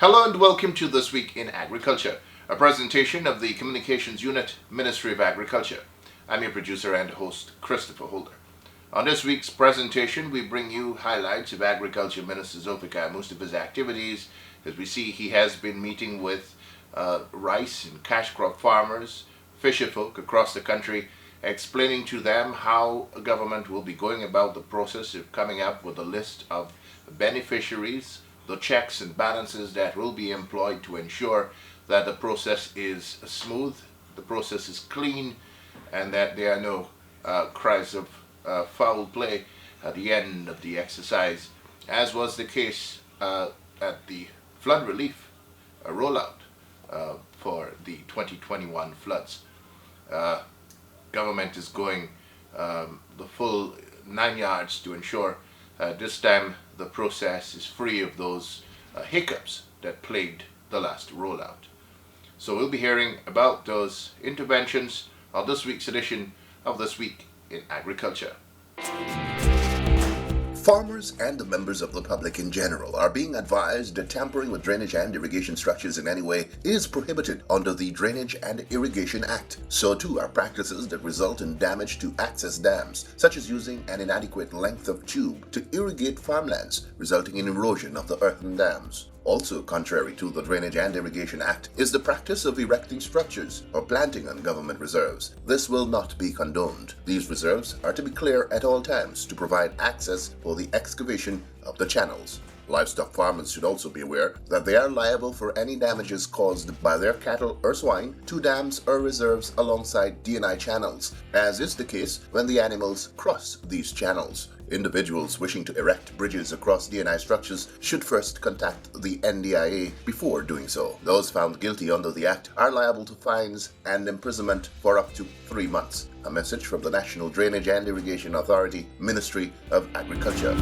Hello and welcome to This Week in Agriculture, a presentation of the Communications Unit, Ministry of Agriculture. I'm your producer and host, Christopher Holder. On this week's presentation, we bring you highlights of Agriculture Minister Zulfikar Mustafa's activities. As we see, he has been meeting with rice and cash crop farmers, fisherfolk across the country, explaining to them how a government will be going about the process of coming up with a list of beneficiaries, the checks and balances that will be employed to ensure that the process is smooth, the process is clean, and that there are no cries of foul play at the end of the exercise, as was the case at the flood relief rollout for the 2021 floods. Government is going the full 9 yards to ensure this time the process is free of those hiccups that plagued the last rollout. So we'll be hearing about those interventions on this week's edition of This Week in Agriculture. Farmers and members of the public in general are being advised that tampering with drainage and irrigation structures in any way is prohibited under the Drainage and Irrigation Act. So too are practices that result in damage to access dams, such as using an inadequate length of tube to irrigate farmlands, resulting in erosion of the earthen dams. Also contrary to the Drainage and Irrigation Act is the practice of erecting structures or planting on government reserves. This will not be condoned. These reserves are to be clear at all times to provide access for the excavation of the channels. Livestock farmers should also be aware that they are liable for any damages caused by their cattle or swine to dams or reserves alongside D&I channels, as is the case when the animals cross these channels. Individuals wishing to erect bridges across D&I structures should first contact the NDIA before doing so. Those found guilty under the Act are liable to fines and imprisonment for up to 3 months. A message from the National Drainage and Irrigation Authority, Ministry of Agriculture.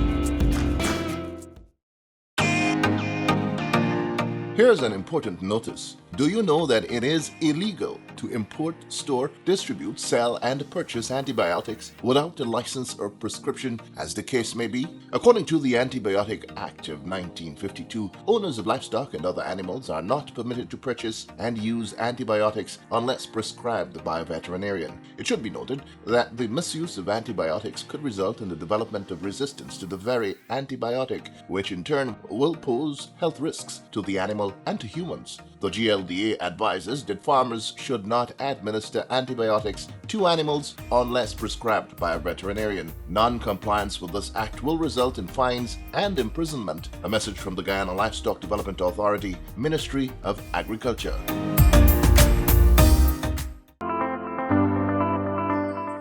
Here's an important notice. Do you know that it is illegal to import, store, distribute, sell, and purchase antibiotics without a license or prescription, as the case may be? According to the Antibiotic Act of 1952, owners of livestock and other animals are not permitted to purchase and use antibiotics unless prescribed by a veterinarian. It should be noted that the misuse of antibiotics could result in the development of resistance to the very antibiotic, which in turn will pose health risks to the animal and to humans. The GLDA advises that farmers should not administer antibiotics to animals unless prescribed by a veterinarian. Non-compliance with this act will result in fines and imprisonment. A message from the Guyana Livestock Development Authority, Ministry of Agriculture.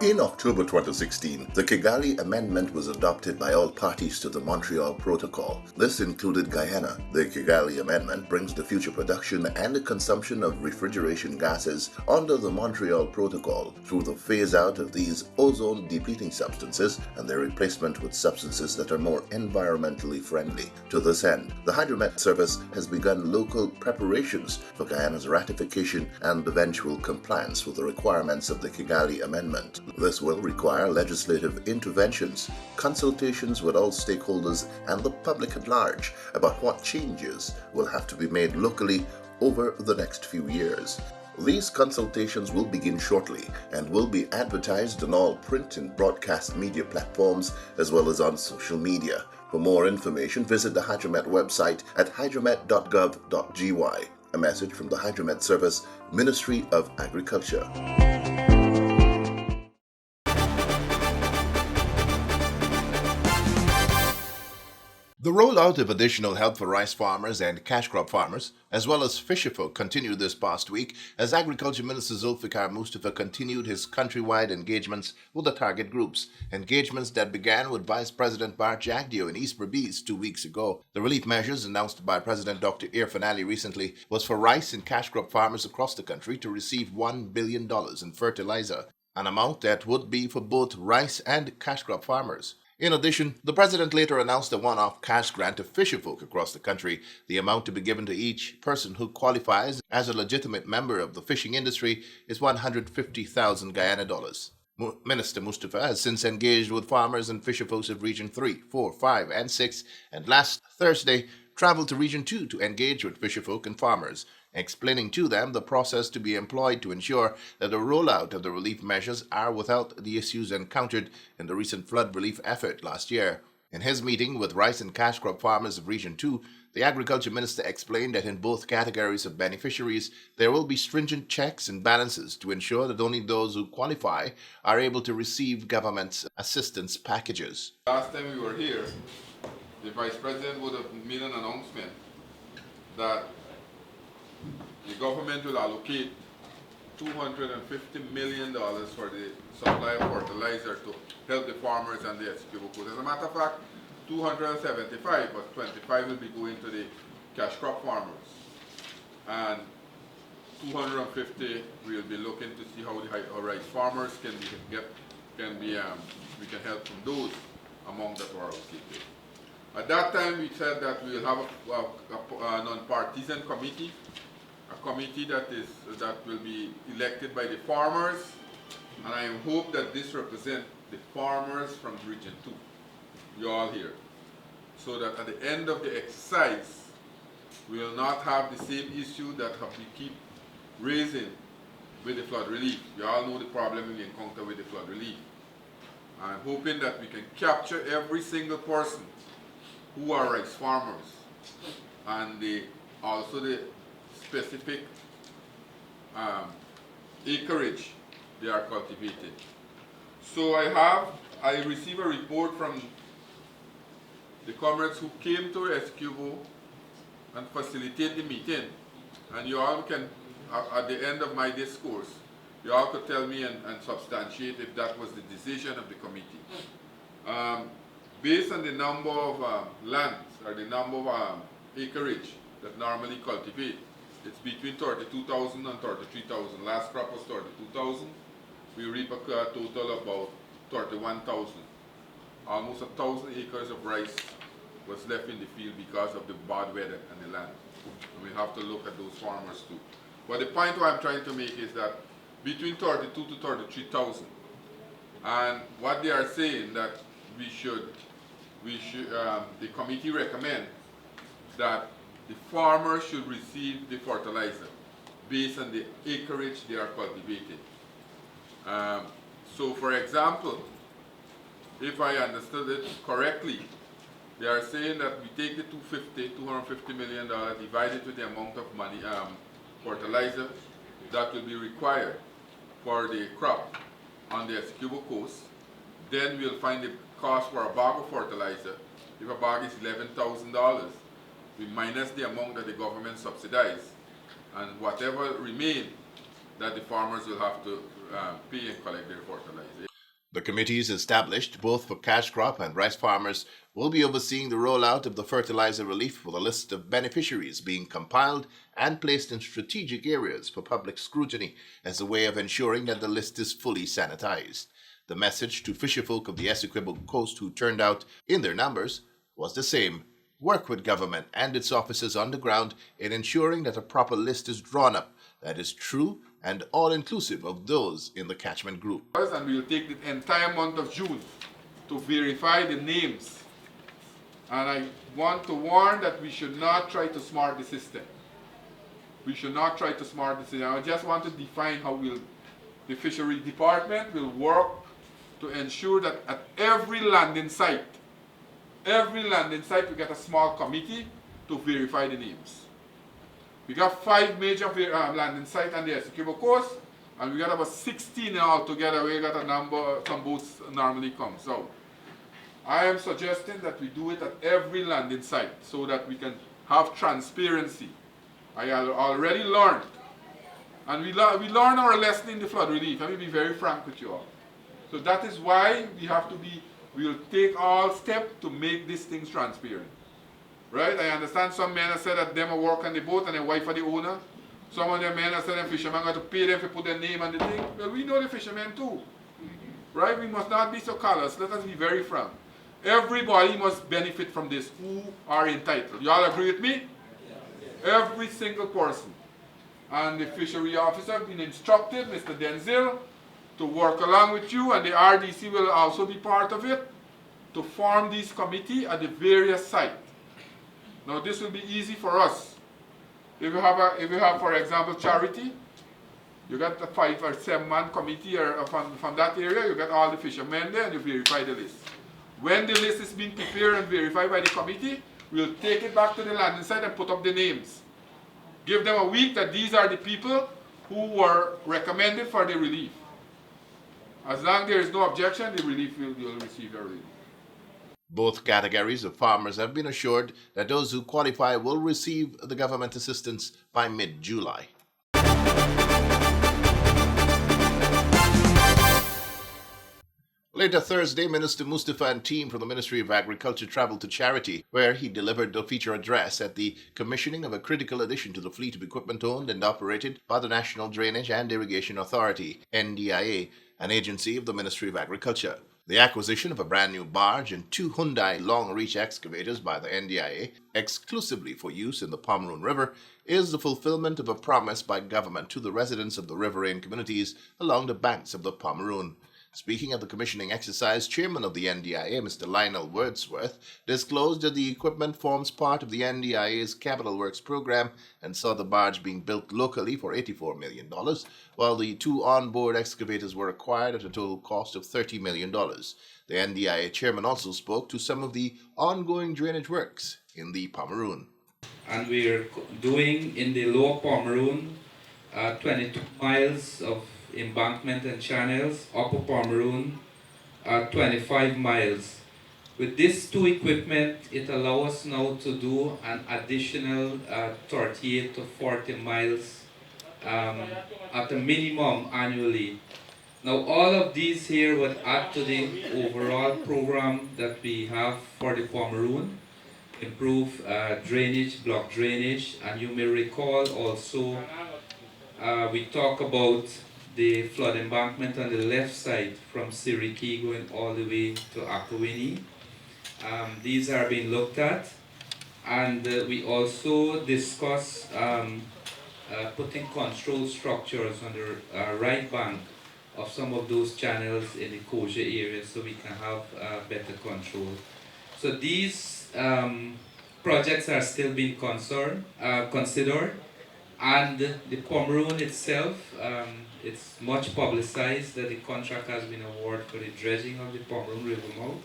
In October 2016, the Kigali Amendment was adopted by all parties to the Montreal Protocol. This included Guyana. The Kigali Amendment brings the future production and the consumption of refrigeration gases under the Montreal Protocol through the phase-out of these ozone-depleting substances and their replacement with substances that are more environmentally friendly. To this end, the Hydromet Service has begun local preparations for Guyana's ratification and eventual compliance with the requirements of the Kigali Amendment. This will require legislative interventions, consultations with all stakeholders and the public at large about what changes will have to be made locally over the next few years. These consultations will begin shortly and will be advertised on all print and broadcast media platforms as well as on social media. For more information, visit the Hydromet website at hydromet.gov.gy. A message from the Hydromet Service, Ministry of Agriculture. The rollout of additional help for rice farmers and cash crop farmers, as well as fisherfolk, continued this past week as Agriculture Minister Zulfikar Mustafa continued his countrywide engagements with the target groups, engagements that began with Vice President Bart Jagdeo in East Berbice 2 weeks ago. The relief measures announced by President Dr. Irfaan Ali recently was for rice and cash crop farmers across the country to receive $1 billion in fertilizer, an amount that would be for both rice and cash crop farmers. In addition, the president later announced a one-off cash grant to fisherfolk across the country. The amount to be given to each person who qualifies as a legitimate member of the fishing industry is 150,000 Guyana dollars. Minister Mustafa has since engaged with farmers and fisherfolks of Region 3, 4, 5, and 6, and last Thursday traveled to Region 2 to engage with fisherfolk and farmers, explaining to them the process to be employed to ensure that the rollout of the relief measures are without the issues encountered in the recent flood relief effort last year. In his meeting with rice and cash crop farmers of Region 2, the Agriculture Minister explained that in both categories of beneficiaries, there will be stringent checks and balances to ensure that only those who qualify are able to receive government's assistance packages. Last time we were here, the Vice President would have made an announcement that the government will allocate $250 million for the supply of fertilizer to help the farmers and the Essequibo Coast. As a matter of fact, 275, but 25 will be going to the cash crop farmers. And 250 we'll be looking to see how the rice farmers we can help from those among that were allocated. At that time we said that we will have a non-partisan committee, a committee that will be elected by the farmers, and I hope that this represents the farmers from Region 2. You all here, so that at the end of the exercise we will not have the same issue that we keep raising with the flood relief. You all know the problem we encounter with the flood relief. I'm hoping that we can capture every single person who are rice farmers and also the specific acreage they are cultivating. So I received a report from the comrades who came to Essequibo and facilitate the meeting, and you all can, at the end of my discourse, you all could tell me and substantiate if that was the decision of the committee. Based on the number of lands or the number of acreage that normally cultivate, it's between 32,000 and 33,000. Last crop was 32,000. We reap a total of about 31,000. Almost 1,000 acres of rice was left in the field because of the bad weather and the land. And we have to look at those farmers too. But the point what I'm trying to make is that between 32 to 33,000, and what they are saying that the committee recommend that the farmers should receive the fertilizer based on the acreage they are cultivating. So for example, if I understood it correctly, they are saying that we take the $250 million, divide it with the amount of money, fertilizer that will be required for the crop on the Essequibo Coast. Then we'll find the cost for a bag of fertilizer. If a bag is $11,000, we minus the amount that the government subsidizes, and whatever remain that the farmers will have to pay and collect their fertilizer. The committees established both for cash crop and rice farmers will be overseeing the rollout of the fertilizer relief, with a list of beneficiaries being compiled and placed in strategic areas for public scrutiny as a way of ensuring that the list is fully sanitized. The message to fisherfolk of the Essequibo Coast who turned out in their numbers was the same: work with government and its officers on the ground in ensuring that a proper list is drawn up that is true and all-inclusive of those in the catchment group. And we will take the entire month of June to verify the names. And I want to warn that we should not try to smart the system. We should not try to smart the system. I just want to define how the fishery department will work to ensure that at every landing site we get a small committee to verify the names. We got 5 major landing sites on the Essequibo Coast, and we got about 16 altogether. We got a number, some boats normally come. So I am suggesting that we do it at every landing site so that we can have transparency. I already learned, and we learned our lesson in the flood relief. Let me be very frank with you all. So that is why we'll take all steps to make these things transparent. Right? I understand some men have said that them will work on the boat and the wife of the owner. Some of them men have said that fishermen got to pay them to put their name on the thing. Well, we know the fishermen too. Right? We must not be so callous. Let us be very frank. Everybody must benefit from this who are entitled. You all agree with me? Every single person. And the fishery officer have been instructed, Mr. Denzil, to work along with you, and the RDC will also be part of it, to form this committee at the various sites. Now this will be easy for us. If you have, for example, charity, you got a 5 or 7 man committee or from that area, you got all the fishermen there and you verify the list. When the list is being prepared and verified by the committee, we'll take it back to the landing site and put up the names. Give them a week that these are the people who were recommended for the relief. As long as there is no objection, the relief you'll receive your relief. Both categories of farmers have been assured that those who qualify will receive the government assistance by mid-July. Later Thursday, Minister Mustafa and team from the Ministry of Agriculture traveled to Charity, where he delivered a feature address at the commissioning of a critical addition to the fleet of equipment owned and operated by the National Drainage and Irrigation Authority, NDIA, an agency of the Ministry of Agriculture. The acquisition of a brand new barge and 2 Hyundai long-reach excavators by the NDIA, exclusively for use in the Pomeroon River, is the fulfillment of a promise by government to the residents of the riverine communities along the banks of the Pomeroon. Speaking at the commissioning exercise, Chairman of the NDIA, Mr. Lionel Wordsworth, disclosed that the equipment forms part of the NDIA's Capital Works program and saw the barge being built locally for $84 million, while the 2 onboard excavators were acquired at a total cost of $30 million. The NDIA chairman also spoke to some of the ongoing drainage works in the Pomeroon. And we're doing in the Lower Pomeroon 22 miles of embankment and channels, Upper Pomeroon 25 miles. With these 2 equipment, it allows us now to do an additional 38 to 40 miles at a minimum annually. Now all of these here would add to the overall program that we have for the Pomeroon, improve drainage, block drainage, and you may recall also we talk about the flood embankment on the left side from Siriki going all the way to Akawini. These are being looked at, and we also discuss putting control structures on the right bank of some of those channels in the Koja area so we can have better control. So these projects are still being considered, and the Pomeroon itself, it's much publicized that the contract has been awarded for the dredging of the Pomeroon River mouth.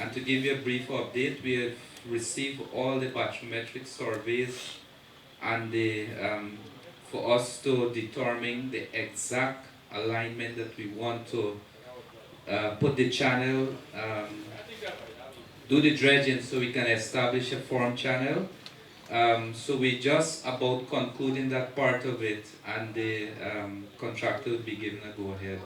And to give you a brief update, we have received all the bathymetric surveys and for us to determine the exact alignment that we want to put the channel, do the dredging so we can establish a form channel. So we're just about concluding that part of it, and the contractor will be given a go-ahead.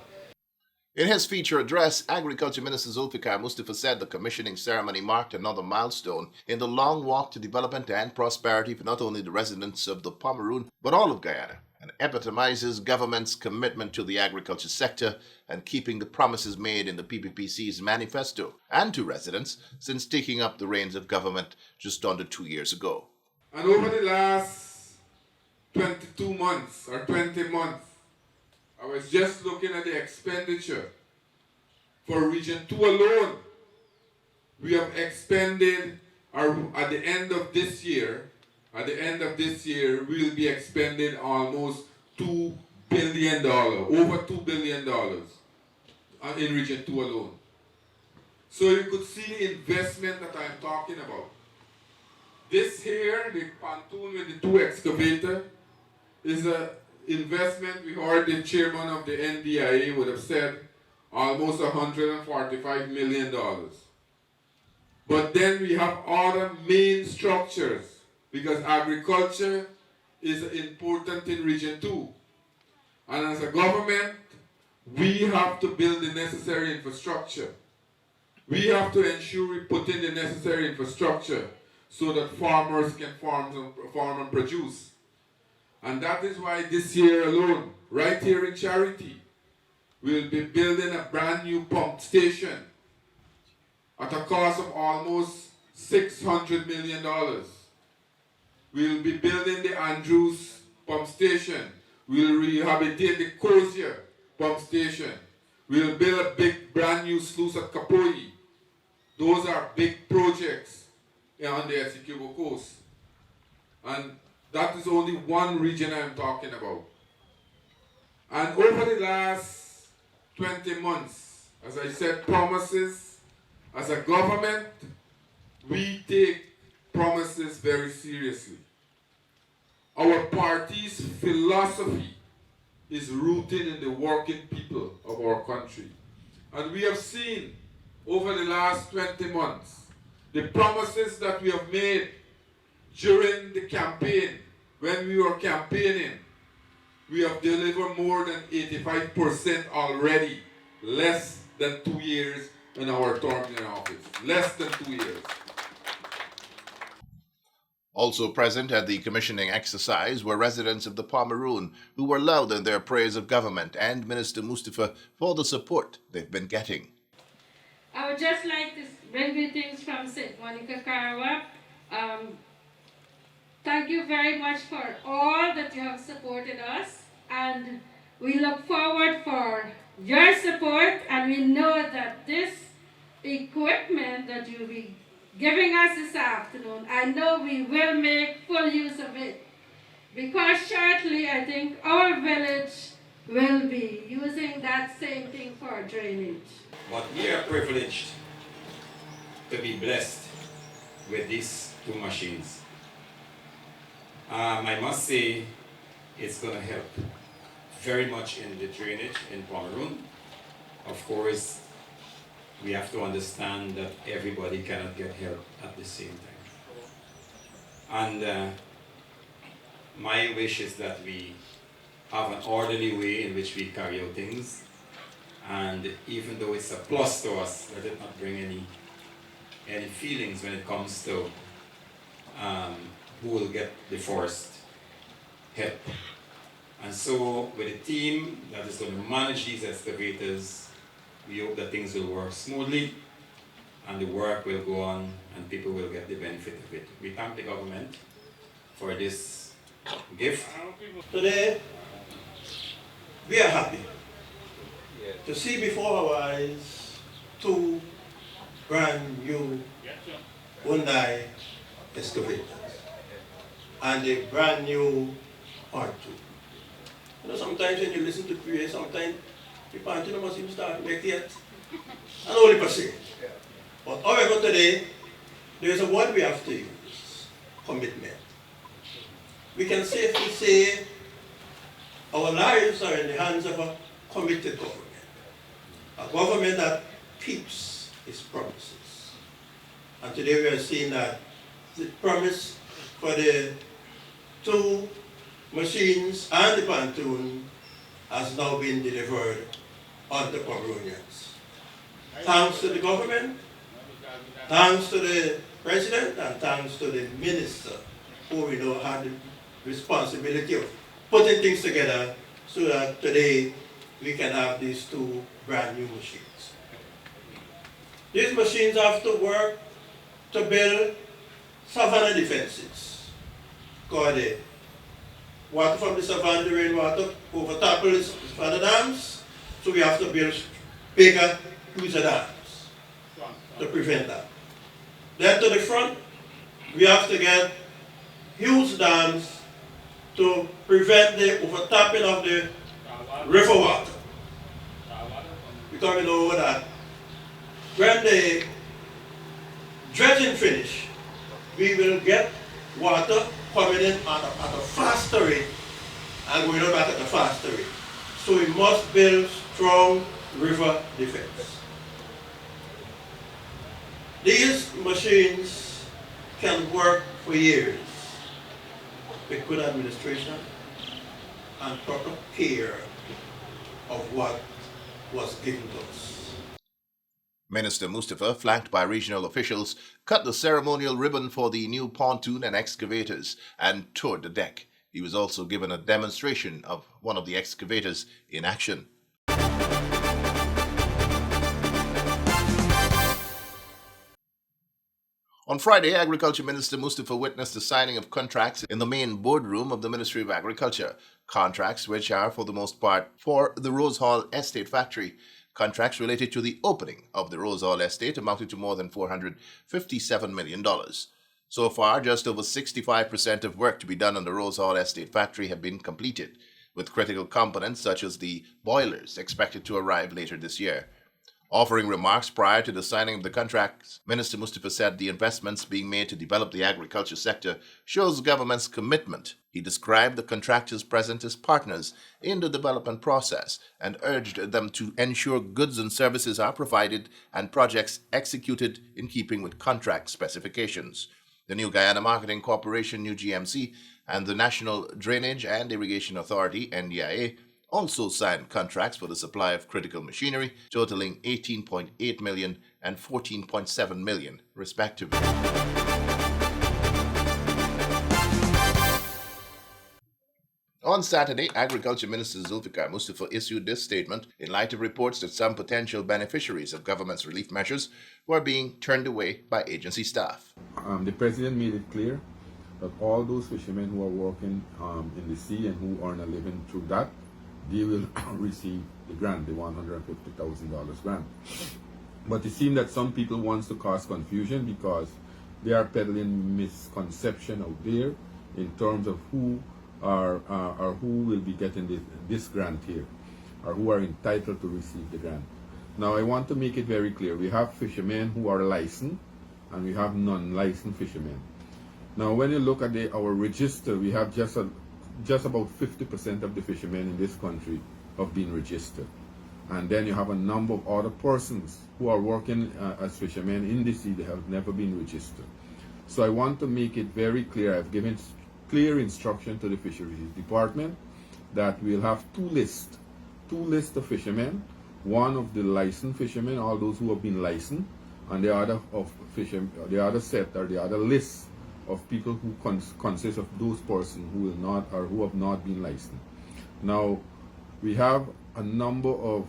In his feature address, Agriculture Minister Zulfikar Mustafa said the commissioning ceremony marked another milestone in the long walk to development and prosperity for not only the residents of the Pomeroon, but all of Guyana, and epitomizes government's commitment to the agriculture sector and keeping the promises made in the PPPC's manifesto and to residents since taking up the reins of government just under 2 years ago. And over the last 22 months or 20 months, I was just looking at the expenditure for Region 2 alone. We have expended, at the end of this year, we'll be expending almost $2 billion, over $2 billion in Region 2 alone. So you could see the investment that I'm talking about. This here, the pontoon with the 2 excavator, is an investment. We heard the chairman of the NDIA would have said almost $145 million. But then we have other main structures because agriculture is important in Region 2. And as a government, we have to build the necessary infrastructure. We have to ensure we put in the necessary infrastructure so that farmers can farm and produce. And that is why this year alone, right here in Charity, we'll be building a brand new pump station at a cost of almost $600 million. We'll be building the Andrews pump station. We'll rehabilitate the Cozier pump station. We'll build a big brand new sluice at Kapoi. Those are big projects. on the Essequibo coast. And that is only one region I'm talking about. And over the last 20 months, as I said, promises, as a government, we take promises very seriously. Our party's philosophy is rooted in the working people of our country. And we have seen over the last 20 months the promises that we have made during the campaign, when we were campaigning. We have delivered more than 85% already, less than 2 years in our term in office. Less than 2 years. Also present at the commissioning exercise were residents of the Pomeroon who were loud in their praise of government and Minister Mustafa for the support they've been getting. I would just like to bring greetings from St. Monica Karawap. Thank you very much for all that you have supported us, and we look forward for your support, and we know that this equipment that you'll be giving us this afternoon, I know we will make full use of it, because shortly I think our village will be using that same thing for drainage. But we are privileged to be blessed with these two machines. I must say it's going to help very much in the drainage in Pomeroon. Of course, we have to understand that everybody cannot get help at the same time. And my wish is that we have an orderly way in which we carry out things. And even though it's a plus to us, let it not bring any feelings when it comes to who will get the first help. And so with a team that is going to manage these excavators, we hope that things will work smoothly and the work will go on and people will get the benefit of it. We thank the government for this gift. Today, we are happy to see before our eyes two brand new Hyundai excavators and a brand new R2. You know, sometimes when you listen to prayer, sometimes the party must even start to make it and only per se. But however, today, there is a word we have to use: commitment. We can safely say our lives are in the hands of a committed government, a government that keeps its promises. And today we are seeing that the promise for the two machines and the pontoon has now been delivered on the Pomeronians. Thanks to the government, thanks to the president, and thanks to the minister, who we know had the responsibility of putting things together so that today we can have these two brand new machines. These machines have to work to build savanna defenses, because the water from the savanna, the rainwater, overtapples savanna dams, so we have to build bigger, huger dams to prevent that. Then to the front, we have to get huge dams to prevent the overtapping of the river water. Because we know that when the dredging finish, we will get water coming in at a faster rate and going back at a faster rate. So we must build strong river defense. These machines can work for years with good administration and proper care of what was given to us. Minister Mustafa, flanked by regional officials, cut the ceremonial ribbon for the new pontoon and excavators and toured the deck. He was also given a demonstration of one of the excavators in action. On Friday, Agriculture Minister Mustafa witnessed the signing of contracts in the main boardroom of the Ministry of Agriculture. Contracts which are, for the most part, for the Rose Hall Estate factory. Contracts related to the opening of the Rose Hall Estate amounted to more than $457 million. So far, just over 65% of work to be done on the Rose Hall Estate factory have been completed, with critical components such as the boilers expected to arrive later this year. Offering remarks prior to the signing of the contracts, Minister Mustafa said the investments being made to develop the agriculture sector shows government's commitment. He described the contractors present as partners in the development process and urged them to ensure goods and services are provided and projects executed in keeping with contract specifications. The New Guyana Marketing Corporation, New GMC, and the National Drainage and Irrigation Authority, NDIA, also signed contracts for the supply of critical machinery, totaling $18.8 million and $14.7 million, respectively. On Saturday, Agriculture Minister Zulfikar Mustafa issued this statement in light of reports that some potential beneficiaries of government's relief measures were being turned away by agency staff. The President made it clear that all those fishermen who are working in the sea and who earn a living through that, they will receive the grant, the $150,000 grant. But it seems that some people want to cause confusion because they are peddling misconception out there in terms of who or who will be getting this grant here, or who are entitled to receive the grant. Now I want to make it very clear. We have fishermen who are licensed and we have non-licensed fishermen. Now when you look at our register, we have just about 50% of the fishermen in this country have been registered. And then you have a number of other persons who are working as fishermen in the sea that have never been registered. So I want to make it very clear. I've given clear instruction to the fisheries department that we'll have two lists of fishermen, one of the licensed fishermen, all those who have been licensed, and the other list of people who consist of those persons who will not or who have not been licensed. Now we have a number of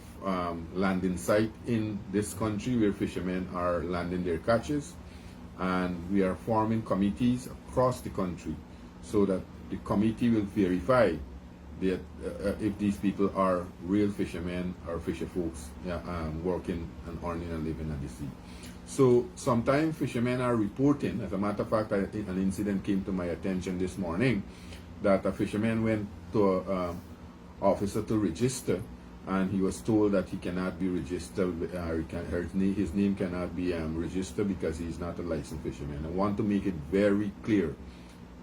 landing sites in this country where fishermen are landing their catches, and we are forming committees across the country so that the committee will verify that if these people are real fishermen or fisher folks working and earning a living at the sea. So sometimes fishermen are reporting, as a matter of fact, an incident came to my attention this morning that a fisherman went to an officer to register, and he was told that he cannot be registered, his name cannot be registered because he's not a licensed fisherman. I want to make it very clear.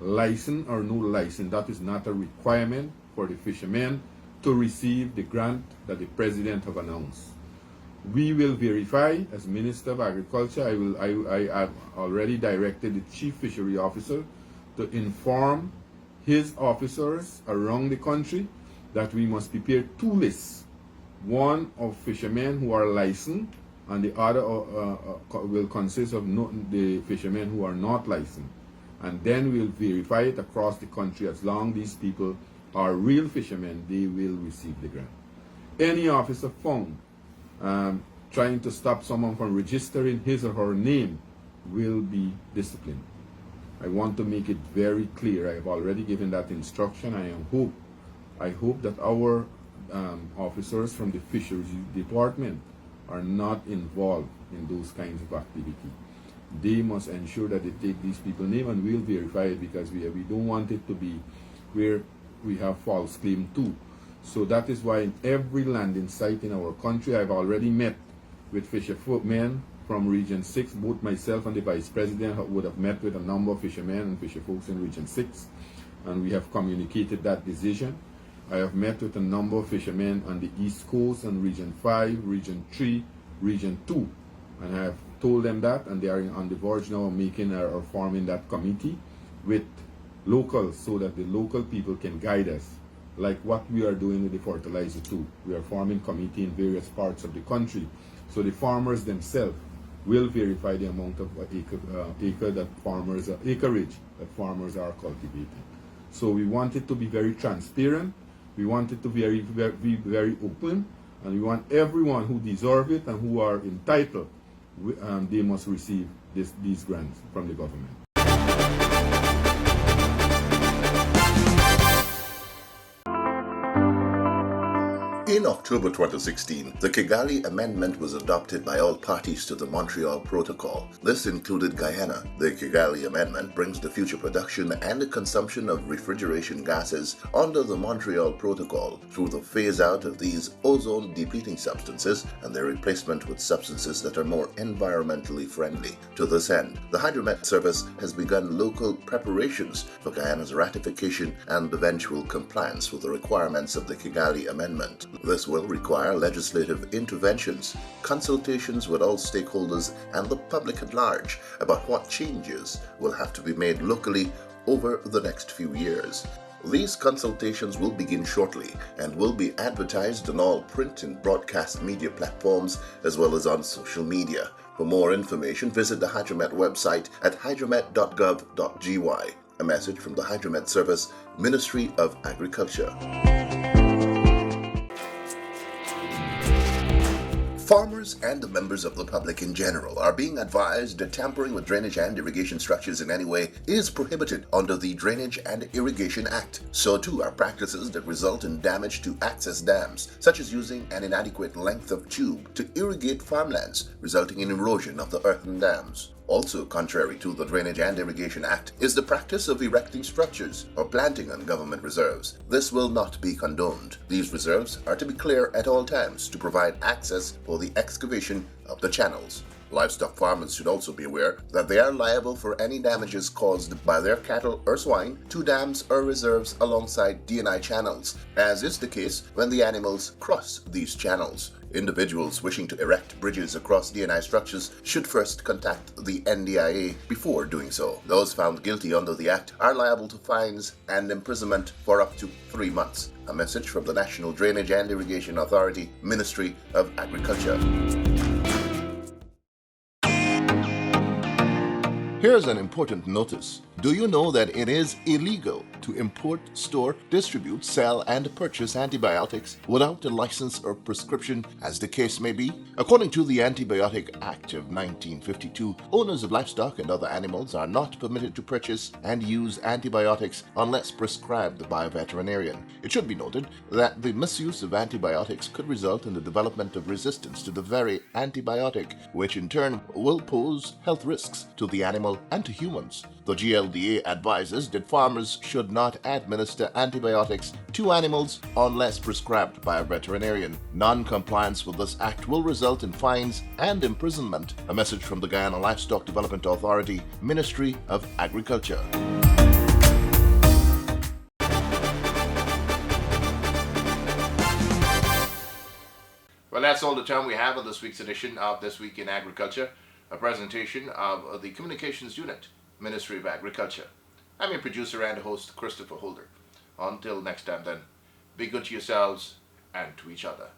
License or no license, that is not a requirement for the fishermen to receive the grant that the President have announced. We will verify, as Minister of Agriculture, I have already directed the Chief Fishery Officer to inform his officers around the country that we must prepare two lists. One of fishermen who are licensed, and the other will consist of the fishermen who are not licensed. And then we'll verify it across the country. As long as these people are real fishermen, they will receive the grant. Any officer found trying to stop someone from registering his or her name will be disciplined. I want to make it very clear. I have already given that instruction. I hope that our officers from the fisheries department are not involved in those kinds of activity. They must ensure that they take these people's name, and we'll verify it because we don't want it to be where we have false claim too. So that is why in every landing site in our country, I've already met with fishermen from Region 6. Both myself and the Vice President would have met with a number of fishermen and fisher folks in Region 6, and we have communicated that decision. I have met with a number of fishermen on the East Coast and Region 5, Region 3, Region 2, and I have told them that, and they are on the verge now of making or forming that committee with locals so that the local people can guide us, like what we are doing with the fertilizer too. We are forming committee in various parts of the country, so the farmers themselves will verify the amount of acreage that farmers are cultivating. So we want it to be very transparent. We want it to be very open, and we want everyone who deserve it and who are entitled, they must receive these grants from the government. In October 2016, the Kigali Amendment was adopted by all parties to the Montreal Protocol. This included Guyana. The Kigali Amendment brings the future production and the consumption of refrigeration gases under the Montreal Protocol through the phase-out of these ozone-depleting substances and their replacement with substances that are more environmentally friendly. To this end, the Hydromet Service has begun local preparations for Guyana's ratification and eventual compliance with the requirements of the Kigali Amendment. This will require legislative interventions, consultations with all stakeholders and the public at large about what changes will have to be made locally over the next few years. These consultations will begin shortly and will be advertised on all print and broadcast media platforms as well as on social media. For more information, visit the Hydromet website at hydromet.gov.gy. A message from the Hydromet Service, Ministry of Agriculture. Farmers and the members of the public in general are being advised that tampering with drainage and irrigation structures in any way is prohibited under the Drainage and Irrigation Act. So too are practices that result in damage to access dams, such as using an inadequate length of tube to irrigate farmlands, resulting in erosion of the earthen dams. Also contrary to the Drainage and Irrigation Act is the practice of erecting structures or planting on government reserves. This will not be condoned. These reserves are to be clear at all times to provide access for the excavation of the channels. Livestock farmers should also be aware that they are liable for any damages caused by their cattle or swine to dams or reserves alongside D&I channels, as is the case when the animals cross these channels. Individuals wishing to erect bridges across D&I structures should first contact the NDIA before doing so. Those found guilty under the Act are liable to fines and imprisonment for up to 3 months. A message from the National Drainage and Irrigation Authority, Ministry of Agriculture. Here's an important notice. Do you know that it is illegal to import, store, distribute, sell, and purchase antibiotics without a license or prescription, as the case may be? According to the Antibiotic Act of 1952, owners of livestock and other animals are not permitted to purchase and use antibiotics unless prescribed by a veterinarian. It should be noted that the misuse of antibiotics could result in the development of resistance to the very antibiotic, which in turn will pose health risks to the animal and to humans. The GLDA advises that farmers should not administer antibiotics to animals unless prescribed by a veterinarian. Non-compliance with this act will result in fines and imprisonment. A message from the Guyana Livestock Development Authority, Ministry of Agriculture. Well, that's all the time we have on this week's edition of This Week in Agriculture, a presentation of the Communications Unit, Ministry of Agriculture. I'm your producer and host, Christopher Holder. Until next time then, be good to yourselves and to each other.